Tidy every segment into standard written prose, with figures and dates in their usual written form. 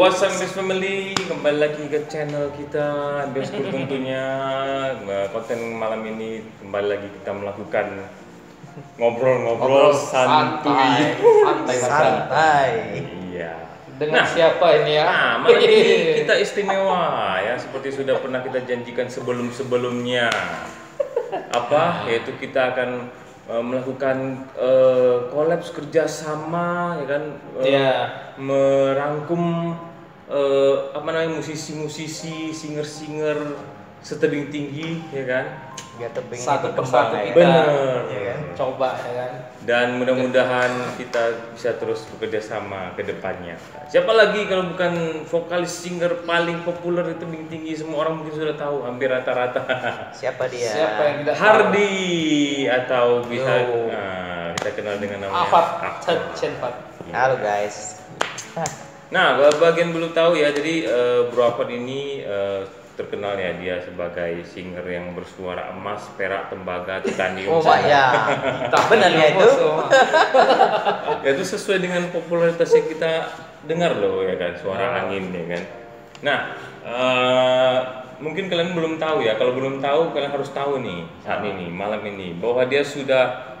What's up Ambes Family, kembali lagi ke channel kita Ambes School tentunya. Konten malam ini kembali lagi kita melakukan ngobrol-ngobrol santuy. Santai. Iya. Dengan siapa ini ya? Nah, malam ini kita istimewa ya, seperti sudah pernah kita janjikan sebelum-sebelumnya. Yaitu kita akan melakukan kolaps kerjasama, ya kan? Merangkum musisi-musisi, singer-singer setebing tinggi, ya kan? Biar tebing Satu itu persatu kembang, kita Bener. ya kan? coba ya kan. Dan mudah-mudahan kita bisa terus bekerja sama ke depannya. Siapa lagi kalau bukan vokalis singer paling populer di tebing tinggi, semua orang mungkin sudah tahu, hampir rata-rata. Siapa dia? Siapa yang tidak Hardy, atau bisa Yo. kita kenal dengan namanya Afat Afat. Cenpat. Halo guys. Nah, bagian belum tahu ya, jadi Bro Afat ini terkenal ya, dia sebagai singer yang bersuara emas, perak, tembaga, titanium. Oh Pak ya. Benar ya itu? Ya itu sesuai dengan popularitas yang kita dengar loh, ya kan, suara angin, ya kan. Nah, mungkin kalian belum tahu ya. Kalau belum tahu, kalian harus tahu nih saat ini, malam ini, bahwa dia sudah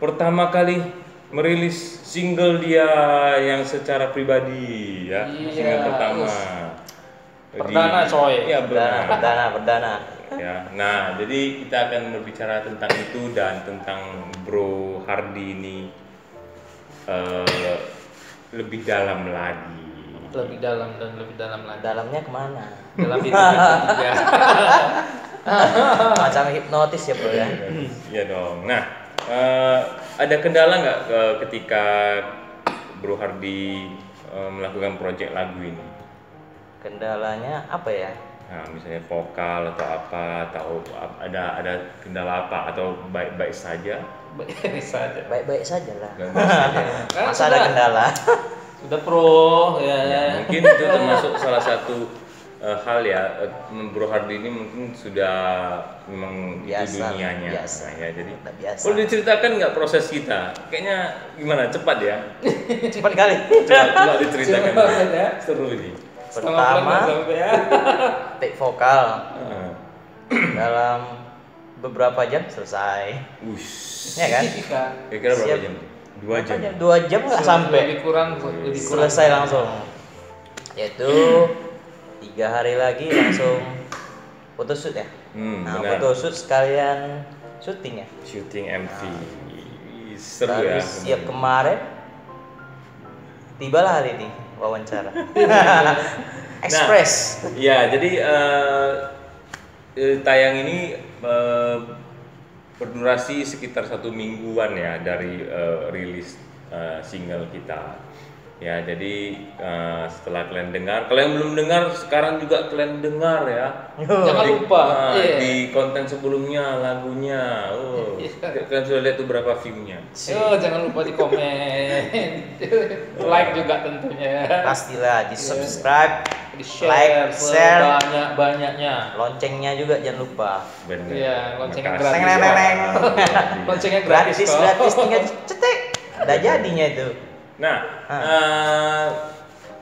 pertama kali merilis single dia yang secara pribadi ya, Iya, single pertama. Perdana, coy. Iya, benar. Perdana. Ya, nah jadi kita akan berbicara tentang itu dan tentang Bro Hardy ini lebih dalam lagi. Lebih dalam dan lebih dalam lagi. Dalamnya kemana? Dalam itu juga. Macam hipnotis ya bro ya. Iya dong. Nah, ada kendala nggak ketika Bro Hardy melakukan proyek lagu ini? Kendalanya apa ya? Nah, misalnya vokal atau apa, atau ada kendala apa, atau baik-baik saja? Baik saja. Baik-baik saja lah. Baik-baik saja. Masa ada kendala? Sudah pro ya. Ya, mungkin itu termasuk salah satu hal ya, Bro Hardy ini mungkin sudah memang itu Biasa, dunianya. biasa. Nah, ya, jadi Udah biasa. boleh diceritakan nggak proses kita? Kayaknya gimana? Cepat ya? Cepat kali. Coba diceritakan. Cepat ya. Seru ini. Pertama, ya. take vokal Ah. dalam beberapa jam selesai. Wush. Ya kan? Kira-kira berapa Siap. jam? 2 jam. 2 jam nggak sampai. Lebih kurang. Selesai langsung. Yaitu 3 hari lagi langsung photoshoot ya. Nah, Benar. photoshoot sekalian syuting ya. Syuting MV. Seru ya. Terus siap kemarin tibalah hari ini wawancara. Express. Ya, jadi tayang ini berdurasi sekitar 1 mingguan ya dari rilis single kita. Ya, jadi setelah kalian dengar, kalau yang belum dengar sekarang juga kalian dengar ya. Jangan lupa. Di konten sebelumnya lagunya. Kalian sudah lihat tuh berapa view-nya? Jangan lupa di komen. Like juga tentunya. Pastilah di subscribe, Di share, like, share, banyak-banyaknya. loncengnya juga jangan lupa. Bener. Iya, loncengnya Makasih. gratis. Teng-teng-teng. Loncengnya gratis Gratis, kok. gratis tinggal cetek. Udah jadinya itu. Nah,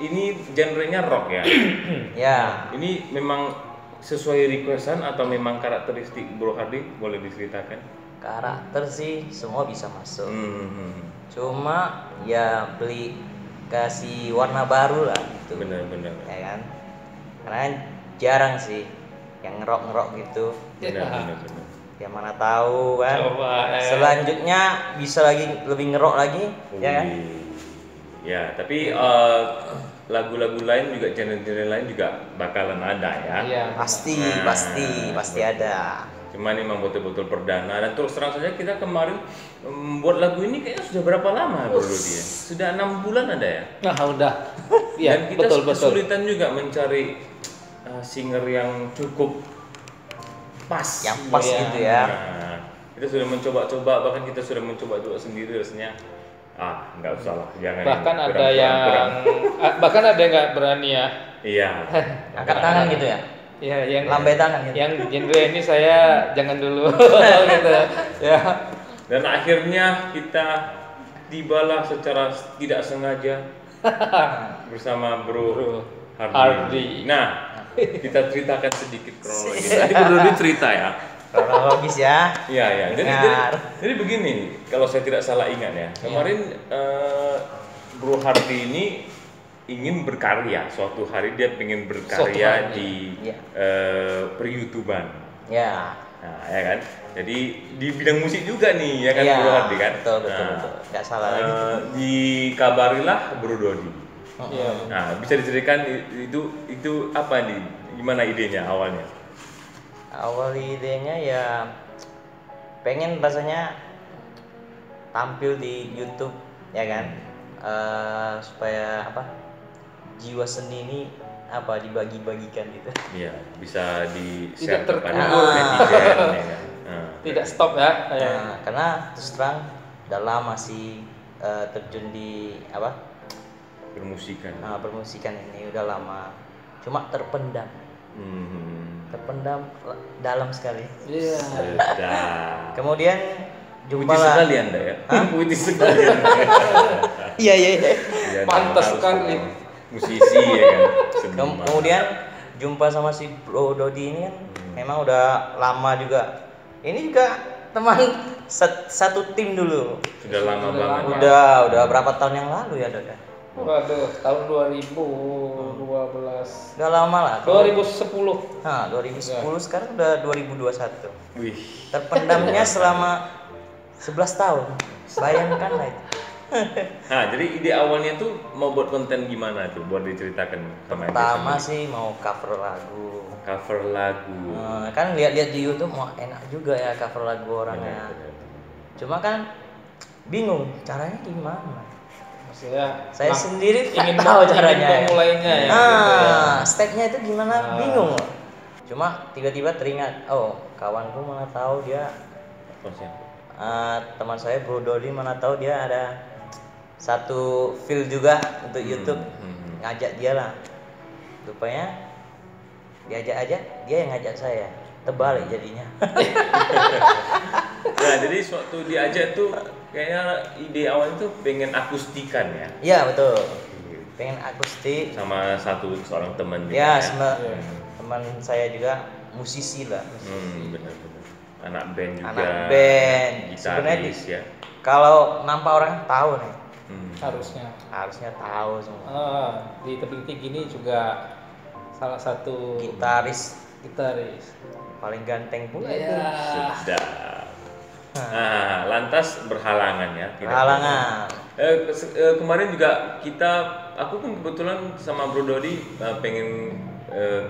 ini genrenya rock ya. Ya, Ini memang sesuai requestan atau memang karakteristik Bro Hardy, boleh diceritakan? karakter sih semua bisa masuk. Hmm, Cuma ya beli kasih warna baru lah gitu. bener. Ya kan? Karena jarang sih yang ngerok gitu. Bener. Ya mana tahu kan. Coba. Selanjutnya bisa lagi lebih ngerok lagi, ya kan? Wih. Ya, tapi lagu-lagu lain juga, genre-genre lain juga bakalan ada ya. Iya. Pasti, Nah, pasti ada. Cuman memang betul-betul perdana, dan terus terang saja kita kemarin buat lagu ini kayaknya sudah berapa lama bro dia? Sudah 6 bulan ada ya? Nah, udah. Iya, Dan kita betul. kesulitan juga mencari singer yang cukup pas. Yang pas Iya. gitu ya. Nah, kita sudah mencoba-coba, bahkan kita sudah mencoba-coba sendiri, rasanya nggak usah lah, jangan. Bahkan kurang, ada yang kurang. bahkan ada yang nggak berani ya. Iya. Angkat tangan gitu ya. Ya, yang Lambai tangan gitu. Yang genre ini saya jangan dulu gitu. Ya. Dan akhirnya kita tibalah secara tidak sengaja bersama Bro Hardy. Nah, kita ceritakan sedikit kronologi. Tadi berdua cerita ya. Kronologis ya. Iya, ya. Dengar. Jadi begini, kalau saya tidak salah ingat ya, kemarin Bro Hardy ini ingin berkarya. Suatu hari dia ingin berkarya di per-YouTuban. Ya. Nah, ya kan. Jadi di bidang musik juga nih, ya kan Iya, Bro Hardy kan. Betul. Nggak salah lagi. Dikabarilah Bro Dodi. Iya. Nah, bisa diceritakan itu apa nih? Gimana idenya awalnya? Awal idenya ya pengen rasanya tampil di YouTube ya kan, supaya jiwa seni ini dibagi-bagikan gitu. Iya, bisa di-share Tidak kepada terkubur. netizen ya kan. Tidak stop ya. Karena terus terang udah lama sih terjun di Bermusikan. permusikan ini udah lama, cuma terpendam dalam sekali. Iya. Sedap. Kemudian Puitis jumpalah. sekali Anda ya. Puitis sekali Anda. Iya. Iya, Pantas harus sekali. musisi ya kan. Seniman. Kemudian jumpa sama si Bro Dodi ini kan memang udah lama juga. Ini juga teman satu tim dulu. Sudah lama Sudah banget. lama. Udah berapa tahun yang lalu ya, Dok ya? Waduh, tahun 2012. Udah lama lah. 2010. Nah, 2010 sekarang udah 2021. Wih. Terpendamnya selama 11 tahun. Bayangkan lah itu. Nah, jadi ide awalnya tuh mau buat konten gimana tuh? Buat diceritakan sama Pertama Anda sih sendiri. mau cover lagu. Cover lagu. Kan lihat-lihat di YouTube mau enak juga ya cover lagu orangnya. Benar. Cuma kan bingung caranya gimana. Maksudnya Saya sendiri ingin tak tahu caranya. ingin memulainya ya. Stepnya itu gimana bingung. Cuma tiba-tiba teringat, oh kawanku mana tahu dia, Oh, siapa? teman saya Bro Dodi mana tahu dia ada satu feel juga untuk YouTube, ngajak dia lah. Rupanya diajak aja, dia yang ngajak saya. Terbalik jadinya. Nah, jadi suatu diajak tuh kayaknya ide awalnya tuh pengen akustikan ya. Iya betul. Pengen akustik. Sama seorang teman Ya, gitu sama teman saya juga musisi lah. benar. Anak band juga. Anak band. Sebenarnya Gitaris ya. kalau nampak orang tahu nih, Harusnya tahu semua. di tebing tinggi ini juga salah satu Gitaris paling ganteng pula itu. Sedap. Nah, lantas berhalangan ya. Halangan. Kemarin juga aku pun kebetulan sama Bro Dodi pengen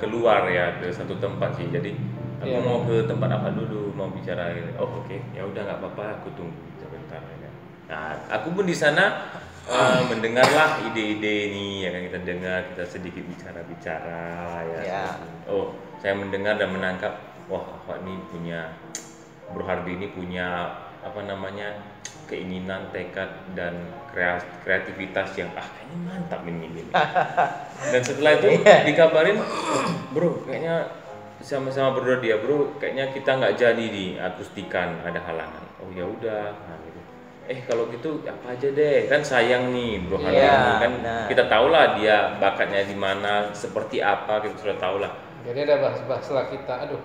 keluar ya ke satu tempat sih. Jadi aku mau ke tempat apa dulu, mau bicara. Oh oke, ya udah nggak apa-apa, aku tunggu sebentar ya. Nah, aku pun di sana mendengarlah ide-ide ini ya kan, kita sedikit bicara-bicara ya. Oh, saya mendengar dan menangkap, wah Pak ini Bro Hardy ini punya keinginan, tekad dan kreativitas yang kayaknya mantap ini. Dan setelah itu dikabarin, bro kayaknya sama Bro Dodi ya bro, kayaknya kita nggak jadi di akustikan, ada halangan. Oh ya udah, nah, gitu. Kalau gitu apa aja deh, kan sayang nih Bro Hardy ini kan kita tahu lah dia bakatnya di mana, seperti apa kita sudah tahu lah. Jadi ada bahas lah kita, aduh.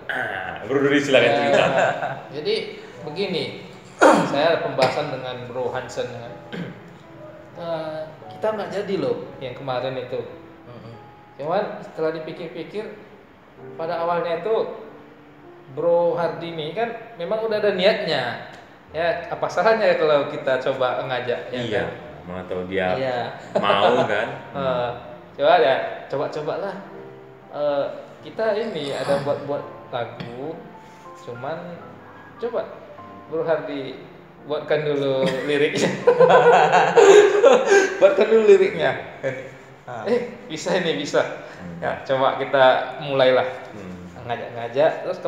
Bro Dodi silakan cerita. Jadi begini, saya ada pembahasan dengan Bro Hansen kan. Kita nggak jadi loh yang kemarin itu. Cuman setelah dipikir-pikir, pada awalnya itu Bro Hardy ini kan memang udah ada niatnya. Ya apa salahnya kalau kita coba ngajak? Iya, kan? mana tahu dia mau kan. Coba-cobalah. Kita ini ada buat lagu, cuman coba Bro Hardy buatkan dulu liriknya. Bisa. Ya, coba kita mulailah ngajak. Terus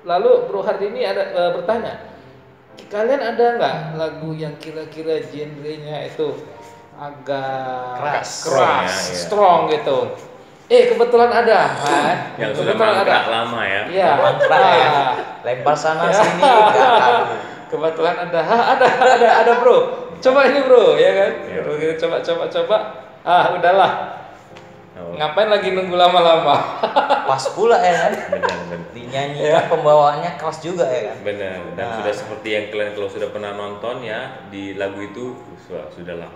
lalu Bro Hardy ini ada bertanya, kalian ada nggak lagu yang kira-kira genrenya itu agak keras, strong gitu? Kebetulan ada kan? Yang sudah mangkrak lama ya. Iya, mangkrak ya. Lempar sana sini enggak tahu. Kebetulan ada bro. Coba ini bro, ya kan? Coba. Udahlah. Oh. Ngapain lagi nunggu lama-lama? Pas pula ya kan. Benar. Dinyanyikan pembawaannya kelas juga ya kan. Benar. Dan sudah seperti yang kalian kalau sudah pernah nonton ya di lagu itu sudahlah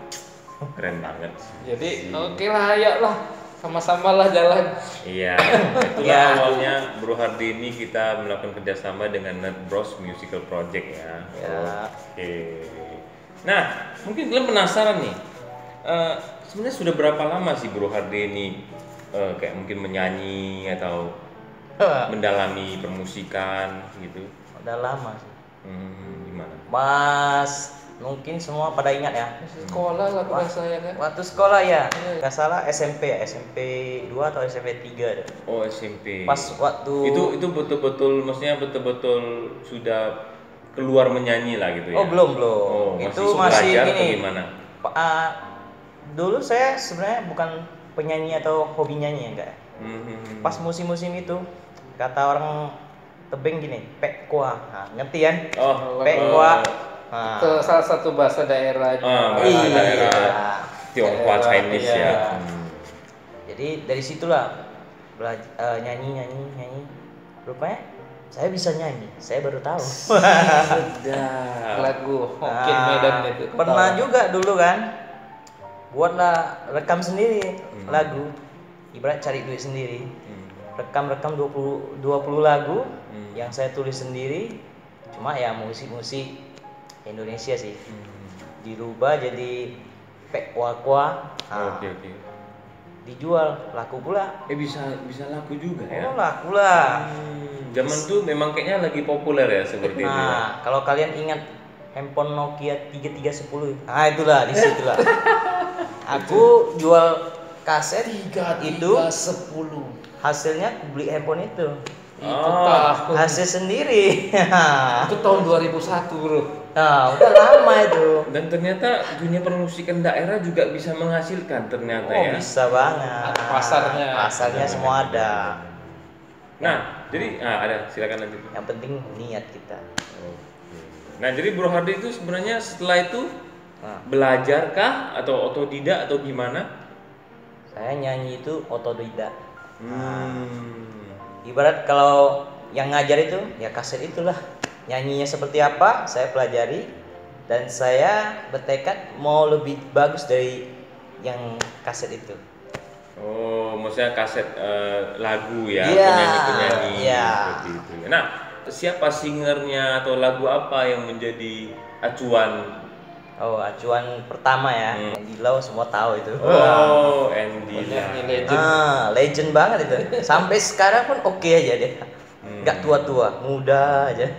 keren banget. Jadi oke lah, ayo lah sama-sama lah jalan. Iya, itulah awalnya Bro Hardi ini kita melakukan kerjasama dengan Nerd Bros Musical Project ya. Oke. Nah, mungkin kalian penasaran nih, sebenarnya sudah berapa lama sih Bro Hardi ini kayak mungkin menyanyi atau mendalami permusikan gitu? Udah lama sih. Gimana? Mas, mungkin semua pada ingat ya. Sekolah lah kurasa ya kan. Waktu sekolah ya, nggak salah SMP ya, SMP 2 atau SMP 3 deh. Oh SMP. Pas waktu itu betul-betul, maksudnya betul-betul sudah keluar menyanyi lah gitu ya? Oh belum. Oh, Itu masih masih belajar atau ini. gimana? Dulu saya sebenarnya bukan penyanyi atau hobi nyanyi ya enggak. Pas musim-musim itu kata orang tebing gini, pek kuah. Nah, ngerti kan? Oh, pek kuah. Itu salah satu bahasa daerah. Bahasa daerah Tionghoa Chinese iya. ya. Jadi dari situlah belajar nyanyi. Rupanya saya bisa nyanyi. Saya baru tahu. Sudah. Lagu Hokkien Medan itu. Pernah juga dulu kan. Buatlah rekam sendiri lagu. Ibarat cari duit sendiri. Rekam 20 lagu yang saya tulis sendiri. Cuma ya musik Indonesia sih. Dirubah jadi pek kuah. Oke. Dijual, laku pula. Bisa laku juga ya. Oh, laku lah. Zaman tuh memang kayaknya lagi populer ya seperti itu ya. Nah, kalau kalian ingat handphone Nokia 3310. Nah, itulah di situlah. Aku jual kaset itu 10. hasilnya beli handphone itu. Itu tahun. Hasil sendiri. Itu tahun 2001, Bro. Nah, udah lama itu. Dan ternyata dunia permusikan daerah juga bisa menghasilkan ternyata ya. Bisa banget. Pasarnya semua ada. Nah, jadi ada, silakan lanjut. Yang penting niat kita. Nah, jadi Bro Hardi itu sebenarnya setelah itu belajar kah atau otodidak atau gimana? Saya nyanyi itu otodidak. Ibarat kalau yang ngajar itu ya kaset itulah. Nyanyinya seperti apa saya pelajari dan saya bertekad mau lebih bagus dari yang kaset itu. Oh, maksudnya kaset lagu ya, Iya, penyanyi-penyanyi iya. seperti itu. Nah, siapa singernya atau lagu apa yang menjadi acuan? Oh, acuan pertama ya. Andy Lau semua tahu itu. Oh, Andy Lau. Legend. Legend banget itu. Sampai sekarang pun oke aja dia. Nggak tua-tua, muda aja.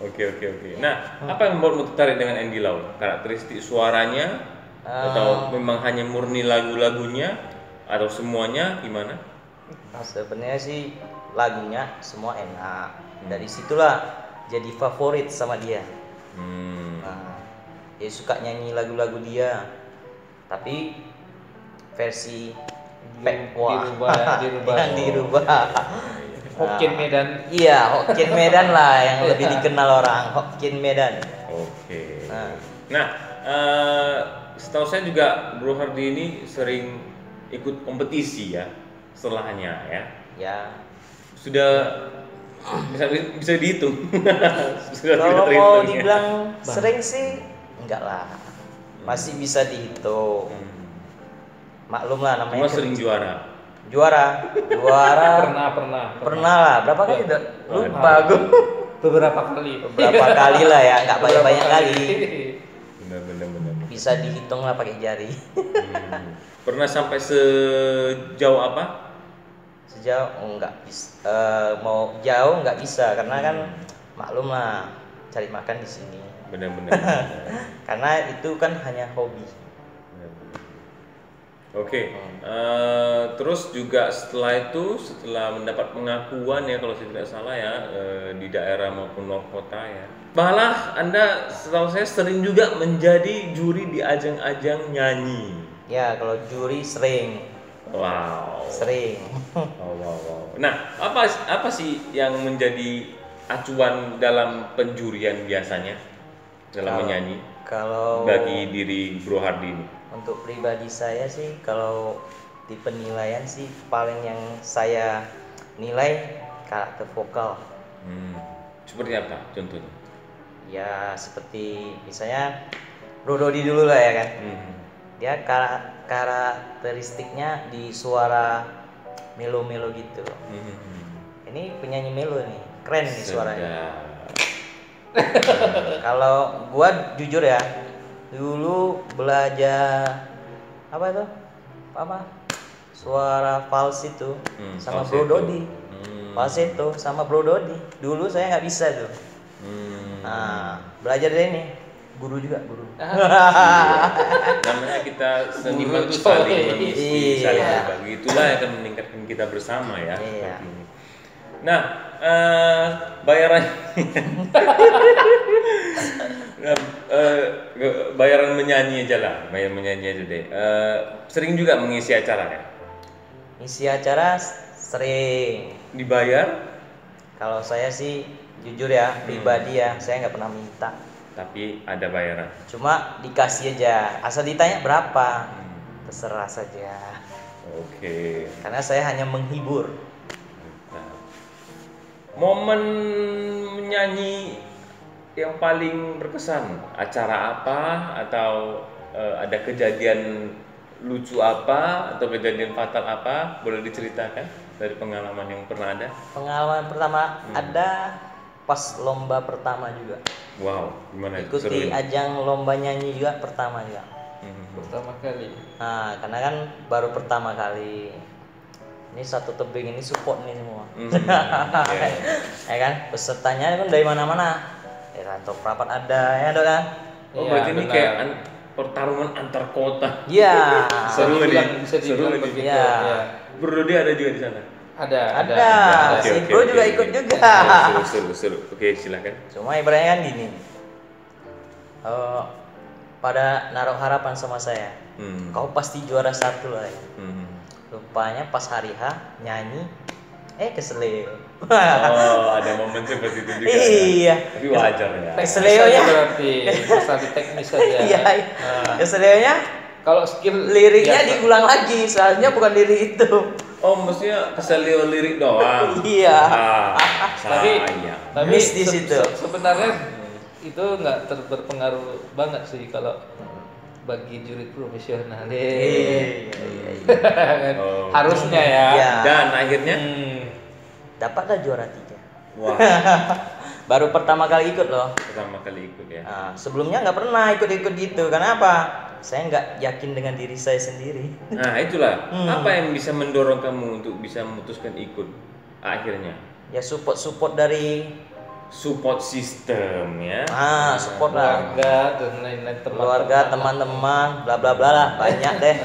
Oke. Nah, apa yang membuatmu tertarik dengan Andy Lau? Karakteristik suaranya atau memang hanya murni lagu-lagunya atau semuanya gimana? Sebenarnya sih lagunya semua enak. Dari situlah jadi favorit sama dia. Dia suka nyanyi lagu-lagu dia. Tapi versi dirubah. Hokkien Medan. Iya, Hokkien Medan lah yang lebih dikenal orang. Hokkien Medan. Oke. Nah, setahu saya juga Bro Hardi ini sering ikut kompetisi ya setelahnya ya. Ya. Sudah bisa dihitung. Kalau mau dibilang sering sih enggak lah. Masih bisa dihitung. Maklum lah namanya. Cuma sering juara. Pernah lah. Berapa kali udah lupa gue. Beberapa kali lah ya, enggak banyak kali. Benar. Bisa dihitung lah pakai jari. Pernah sampai sejauh apa? Sejauh enggak bisa. Mau jauh enggak bisa karena kan maklum lah cari makan di sini. Benar. Karena itu kan hanya hobi. Oke. Terus juga setelah mendapat pengakuan ya kalau saya tidak salah ya di daerah maupun luar kota ya. Malah Anda setahu saya sering juga menjadi juri di ajang-ajang nyanyi. Ya, kalau juri sering. Wow. Sering. Wow. Nah, apa sih yang menjadi acuan dalam penjurian biasanya dalam menyanyi? Kalau bagi diri Bro Hardi ini? Untuk pribadi saya sih kalau di penilaian sih paling yang saya nilai karakter vokal. Seperti apa contohnya? Ya seperti misalnya Bro Dodi dulu lah ya kan. Dia karakteristiknya di suara melo-melo gitu. Ini penyanyi melo nih, keren nih suaranya. Kalau gua jujur ya, dulu belajar apa itu? Suara falsetto sama Bro Dodi. Falsetto sama Bro Dodi. Dulu saya nggak bisa tuh. Nah, belajar dari ini. Guru juga, guru. Namanya kita seniman tuh saling mengisi, saling berbagi. Itulah yang akan meningkatkan kita bersama ya. Nah, bayaran bayaran menyanyi aja lah, bayaran menyanyi aja deh. Sering juga mengisi acara ya? Ngisi acara sering. Dibayar? Kalau saya sih jujur ya, pribadi ya, saya nggak pernah minta. Tapi ada bayaran. Cuma dikasih aja, asal ditanya berapa, terserah saja. Oke. Karena saya hanya menghibur. Nah, momen menyanyi yang paling berkesan, acara apa atau ada kejadian lucu apa atau kejadian fatal apa, boleh diceritakan dari pengalaman yang pernah ada? Pengalaman pertama ada pas lomba pertama juga. Wow, gimana itu? Ikuti ajang lomba nyanyi juga pertama juga. Pertama kali. Nah, karena kan baru pertama kali. Ini satu tebing ini support nih semua. Ya kan, pesertanya kan dari mana-mana. Kantor perapat ada ya dok kan. Oh, berarti ini kayak pertarungan antar kota. Iya. Seru nih. Bisa dibilang begitu. Ya. Bro dia ada juga di sana. Ada. Si Bro juga ikut juga. Seru. Oke, silakan. Cuma ibaratnya kan gini. Pada naruh harapan sama saya. Kau pasti juara satu lah ya. Rupanya pas hari H nyanyi keseleo. Oh, ada momen seperti itu juga. Iya. Tapi wajar ya. Keseleonya berarti masalah teknis saja. Iya. Keseleonya kalau skill liriknya diulang lagi, seharusnya bukan lirik itu. Oh, maksudnya keselio lirik doang. Iya. Tapi miss di situ. Sebenarnya itu nggak berpengaruh banget sih kalau bagi juri profesional. Harusnya ya. Dan akhirnya dapatlah juara 3. Wah. Baru pertama kali ikut loh. Pertama kali ikut ya. Nah, sebelumnya nggak pernah ikut-ikut gitu. Kenapa? Saya nggak yakin dengan diri saya sendiri. Nah itulah. Apa yang bisa mendorong kamu untuk bisa memutuskan ikut akhirnya? Ya support dari support system ya. Support lah. Keluarga dan lain-lain, keluarga, teman-teman, bla bla bla lah, banyak deh.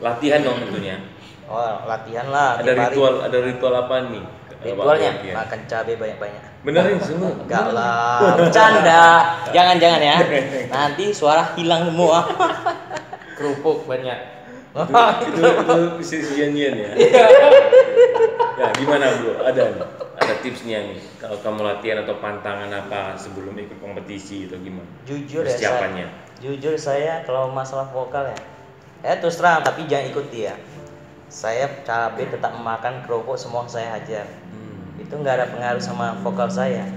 Latihan dong tentunya. Oh, latihan lah. Ada ritual apa nih? Ritualnya makan cabai banyak-banyak. Benerin semua? Enggak lah, bercanda. Jangan ya. Nanti suara hilang semua. Kerupuk banyak. Itu bisa nyanyian ya. Ya gimana bro? Ada tipsnya nih kalau kamu latihan atau pantangan apa sebelum ikut kompetisi atau gimana? Jujur persiapannya. Jujur saya kalau masalah vokal ya terus terang, tapi jangan ikuti ya. Saya cabai tetap memakan, kerupuk semua saya hajar. Itu nggak ada pengaruh sama vokal saya.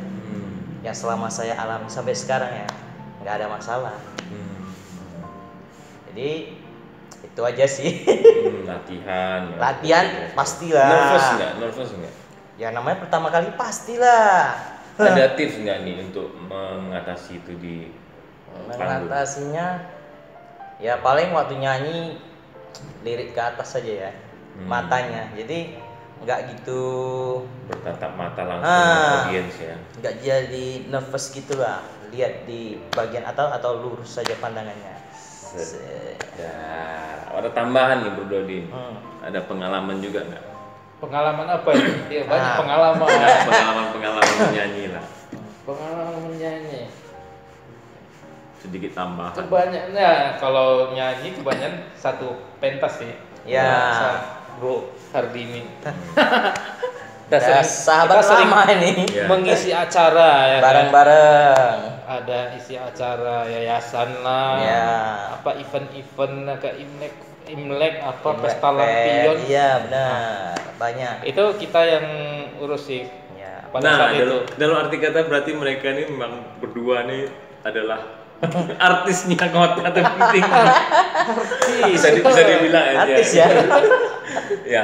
Yang selama saya alami sampai sekarang ya nggak ada masalah. Jadi itu aja sih. Latihan pastilah. Nervous nggak? Ya namanya pertama kali pastilah. Ada tips nggak nih untuk mengatasi itu di mengatasinya? Ya paling waktu nyanyi lirik ke atas saja ya, matanya. Jadi nggak gitu bertatap mata langsung audiens ya. Nggak jadi nervous gitulah. Lihat di bagian atas atau lurus saja pandangannya. Ya, ada tambahan nih Bro Dodi. Ada pengalaman juga nggak? Pengalaman apa ini? Ya, banyak pengalaman. Pengalaman menyanyi lah. Pengalaman menyanyi. Sedikit tambahan. Kebanyakannya kalau nyanyi kebanyakan satu pentas sih. Ya. Bro Hardini. Sahabat lama ini. Mengisi acara ya. Bareng-bareng. Ada isi acara yayasan lah. Ya. Apa event-event kayak Imlek Imlek apa Imlek pesta Fair, lampion. iya benar, banyak. Itu kita yang urus sih. Ya. Pada Nah, saat itu. dalam arti kata berarti mereka ini memang berdua nih adalah artisnya kota terpenting. Bisa dibilang aja. Artis ya. Ya.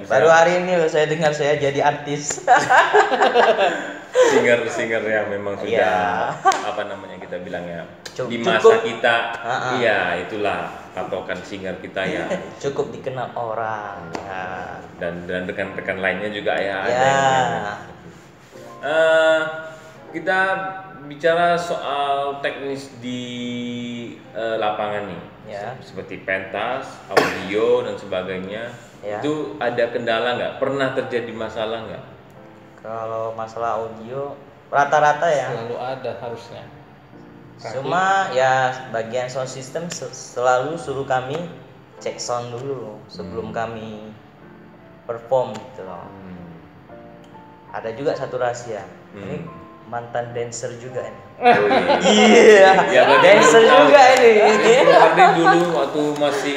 Baru hari ini loh saya dengar saya jadi artis. Singer yang memang sudah Iya. apa namanya kita bilangnya di Cukup. masa kita, Ha-ha. iya itulah patokan singer kita ya. Cukup dikenal orang. Ya. Dan rekan-rekan lainnya juga ya. Ada Ya. yang kita bicara soal teknis di lapangan nih, Ya. seperti pentas, audio dan sebagainya. Ya. Itu ada kendala nggak? Pernah terjadi masalah nggak? Kalau masalah audio rata-rata ya. Selalu ada harusnya. Cuma ya bagian sound system selalu suruh kami cek sound dulu sebelum kami perform gitu loh. Ada juga satu rahasia. Ini mantan dancer juga ini. Oh, Iya. Ya, berarti Dancer belum tahu juga ya. ini. Berarti dulu waktu masih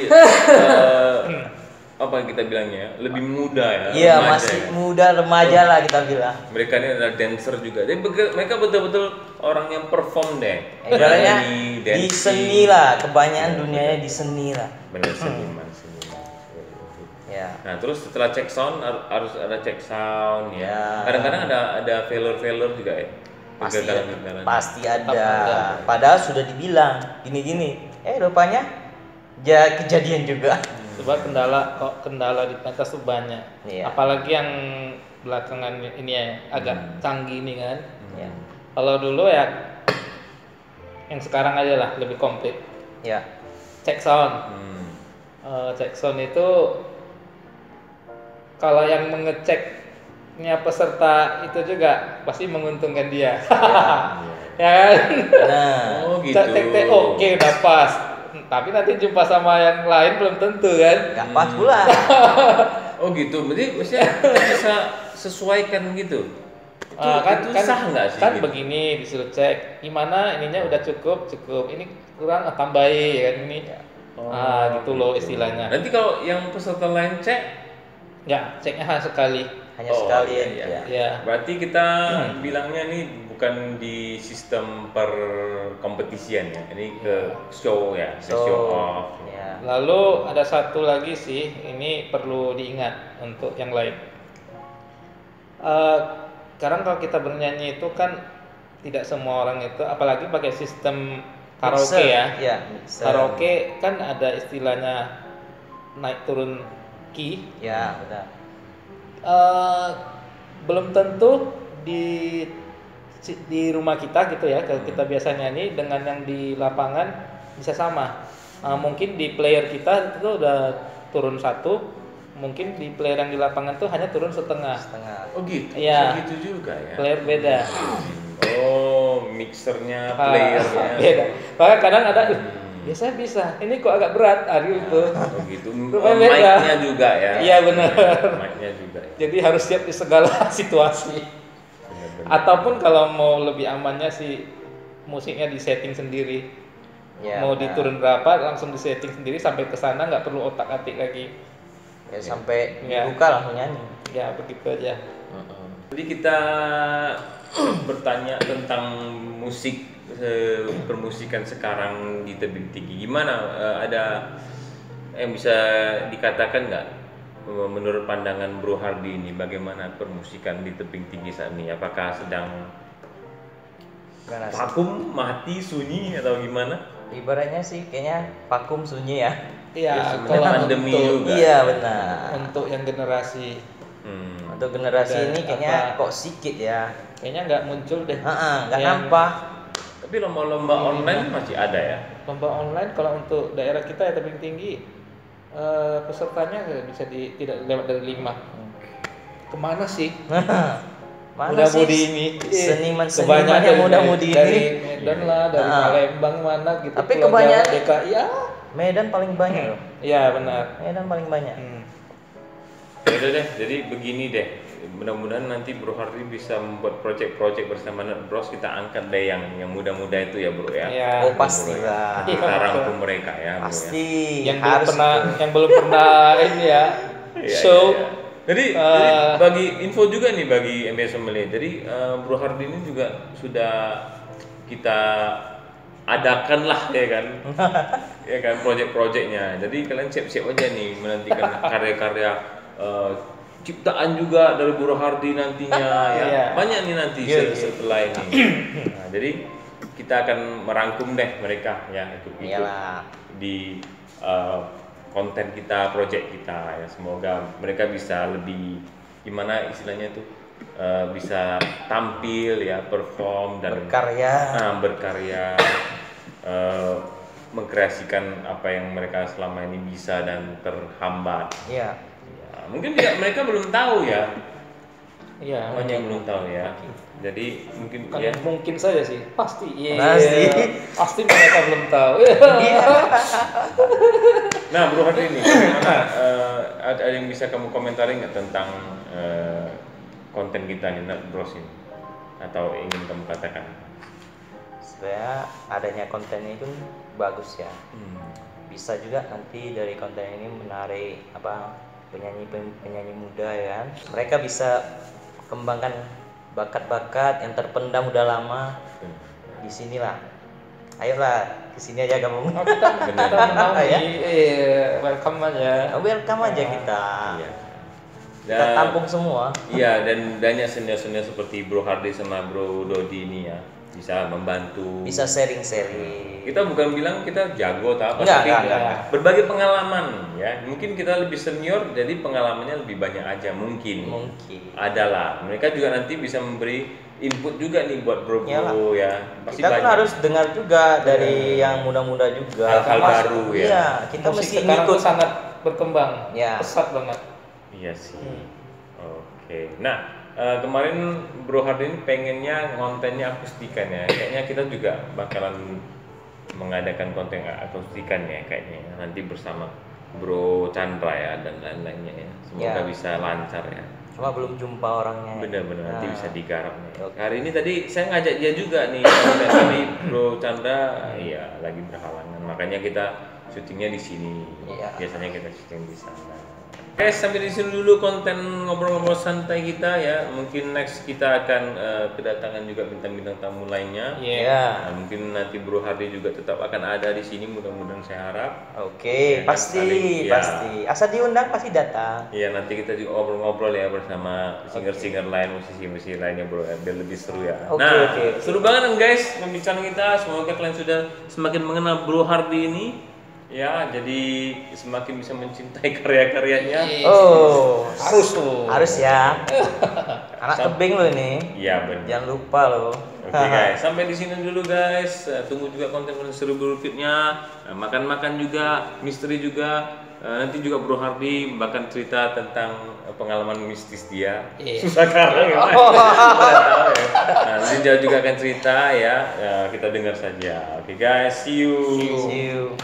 apa yang kita bilangnya lebih muda ya. Iya, remaja masih ya. muda remaja lah kita bilang. Mereka ini adalah dancer juga. Jadi mereka betul-betul orang yang perform deh. Ibaratnya Nyanyi, di dancing. seni lah, kebanyakan dunianya di seni lah. Benar seniman. Ya. Nah terus setelah cek sound harus ada cek sound ya. Ya. Kadang-kadang ada failure juga ya. Pasti Kegagalan-kegagalan. pasti Tetap ada. ada. Padahal sudah dibilang gini-gini. Rupanya kejadian juga. Sebab kendala di pentas tuh banyak. Iya. Apalagi yang belakangan ini ya agak canggih ini kan. Ya. Kalau dulu ya yang sekarang aja lah lebih komplit. Ya. Cek sound. Cek sound itu kalau yang mengeceknya peserta itu juga pasti menguntungkan dia. Ya kan? Nah, Oh gitu. Cek oke udah pas. Tapi nanti jumpa sama yang lain belum tentu kan. nggak pas pula. Oh gitu. Berarti maksudnya kita bisa sesuaikan gitu. Itu sah nggak sih? Kan gitu? begini disuruh cek gimana ininya udah cukup ini kurang tambahin ya kan ini. Gitu loh istilahnya. Nanti kalau yang peserta lain cek, Ya, ceknya hanya sekali. Hanya sekali iya. ya. Ya. Berarti kita bilangnya nih bukan di sistem per kompetisian ya. Ini ke show ya, ke show off. Ya. Lalu ada satu lagi sih, ini perlu diingat untuk yang lain. Sekarang kalau kita bernyanyi itu kan tidak semua orang itu, apalagi pakai sistem karaoke Mixer. ya. Ya, mixer. Karaoke kan ada istilahnya naik turun key. Ya, benar. Belum tentu di rumah kita gitu ya, kalau kita biasa nyanyi dengan yang di lapangan bisa sama. Mungkin di player kita itu udah turun satu, mungkin di player yang di lapangan tuh hanya turun setengah. Oh gitu. Iya. Bisa gitu juga ya. Player beda. Oh, mixernya, playernya. Beda. Bahkan kadang ada biasa bisa. Ini kok agak berat gitu. Oh gitu. Rupanya beda. Mic-nya juga ya. Iya, benar. Mic-nya juga. Ya. Jadi harus siap di segala situasi. Benar-benar. Ataupun kalau mau lebih amannya sih musiknya di setting sendiri. Ya, Mau benar. diturun berapa langsung di setting sendiri sampai ke sana nggak perlu otak-atik lagi. Ya, sampai Ya. dibuka langsung nyanyi. Ya begitu aja. Jadi kita bertanya tentang musik permusikan sekarang di tebing tinggi. Gimana? Ada yang bisa dikatakan nggak menurut pandangan Bro Hardy ini bagaimana permusikan di tebing tinggi saat ini? Apakah sedang Gimana sih? vakum, mati, sunyi atau gimana? Ibaratnya sih kayaknya vakum sunyi ya. Iya, semenjak kalau pandemi untuk, juga. Iya, benar. untuk yang generasi Untuk generasi Dan ini kayaknya apa- kok sedikit ya. kayaknya nggak muncul deh. Nggak Yang nampak. Tapi lomba-lomba online masih ada ya? Lomba online kalau untuk daerah kita ya tebing tinggi pesertanya bisa tidak lewat dari 5. Kemana sih? Mana Muda-mudi sih ini seniman-seniman kebanyakan yang muda-mudi dari ini? Medan lah, dari Ah. Palembang mana gitu. Tapi Pulau kebanyakan- Jawa, DKI ya. Medan paling banyak loh. Iya benar. Medan paling banyak. Ya udah deh, jadi begini deh. mudah-mudahan nanti Bro Hardy bisa membuat project-project bersama Nerd Bros. Kita angkat deh yang muda-muda itu ya Bro ya. Iya. Oh pasti lah. Kita rangkum mereka ya Bro Pasti. Yang belum Harus pernah itu. yang belum pernah ini ya. Iya, Show. iya, iya. Jadi bagi info juga nih bagi MBS Family. Jadi Bro Hardy ini juga sudah kita adakan lah ya kan. Ya kan project-projectnya. Jadi kalian siap-siap aja nih menantikan karya-karya ciptaan juga dari Bro Hardy nantinya ya. Iya. Banyak nih nanti setelah ini. Nah, jadi kita akan merangkum deh mereka ya ikut Iyalah. di konten kita, project kita ya. Semoga mereka bisa lebih gimana istilahnya tuh bisa tampil ya, perform dan berkarya mengkreasikan apa yang mereka selama ini bisa dan terhambat. Iya. Ya, mungkin mereka belum tahu ya. Iya. Banyak yang belum tahu ya. Jadi mungkin Kan ya. mungkin saja sih. Pasti. Iya. Pasti. Pasti mereka belum tahu. Nah, Bro Hardy ini gimana? Ada yang bisa kamu komentari nggak tentang konten kita nih, Nerd Bros ini? Atau ingin kamu katakan? Sebenarnya adanya konten ini kan bagus ya. Bisa juga nanti dari konten ini menarik penyanyi muda ya kan. Mereka bisa kembangkan bakat-bakat yang terpendam udah lama di sinilah. Ayolah kesini aja kamu. Oh, kita mau Ya. welcome aja. Welcome aja kita. Iya. Kita tampung semua. Iya, dan banyak senior-senior seperti Bro Hardy sama Bro Dodi ini ya bisa membantu. Bisa sharing-sharing. Kita bukan bilang kita jago atau apa, Enggak, tapi enggak. berbagi pengalaman ya. Mungkin kita lebih senior, jadi pengalamannya lebih banyak aja mungkin. Adalah mereka juga nanti bisa memberi input juga nih buat bro ya. Pasti kita kan banyak. harus dengar juga dari yang muda-muda juga. Hal-hal baru ya. Iya, kita Musik mesti sekarang ngikut. tuh sangat berkembang. Ya. Pesat banget. Iya sih. Oke. Nah, kemarin Bro Hardy ini pengennya kontennya akustikan ya. Kayaknya kita juga bakalan mengadakan konten akustikan ya kayaknya. Nanti bersama Bro Chandra ya dan lain-lainnya ya. Semoga bisa lancar ya. Cuma belum jumpa orangnya. Bener-bener nanti bisa digarap nih. Oke. Hari ini tadi saya ngajak dia juga nih. Tadi Bro Chandra iya lagi berhalangan. Makanya kita syutingnya di sini. Iya. Biasanya kita syuting di sana. Oke, sampai di sini dulu konten ngobrol-ngobrol santai kita ya. Mungkin next kita akan kedatangan juga bintang-bintang tamu lainnya. Iya. Nah, mungkin nanti Bro Hardy juga tetap akan ada di sini. Mudah-mudahan saya harap. Oke, Ya, kan, pasti, saling, ya. pasti. Asal diundang pasti datang. Iya, nanti kita juga ngobrol-ngobrol ya bersama singer-singer lain, musisi-musisi lainnya bro, biar lebih seru ya. Oke. Seru banget kan guys pembicaraan kita. Semoga kalian sudah semakin mengenal Bro Hardy ini. Ya, jadi semakin bisa mencintai karya-karyanya. Oh, Harus tuh. harus ya. Anak tebing lo ini. Iya benar. Jangan lupa lo. Oke guys, sampai di sini dulu guys. Tunggu juga konten-konten seru berikutnya. Makan-makan juga, misteri juga. Nanti juga Bro Hardy bahkan cerita tentang pengalaman mistis dia. Susah karang ya. Tahu ya. Nah, nanti dia juga akan cerita ya. Kita dengar saja. Oke guys, see you. See you.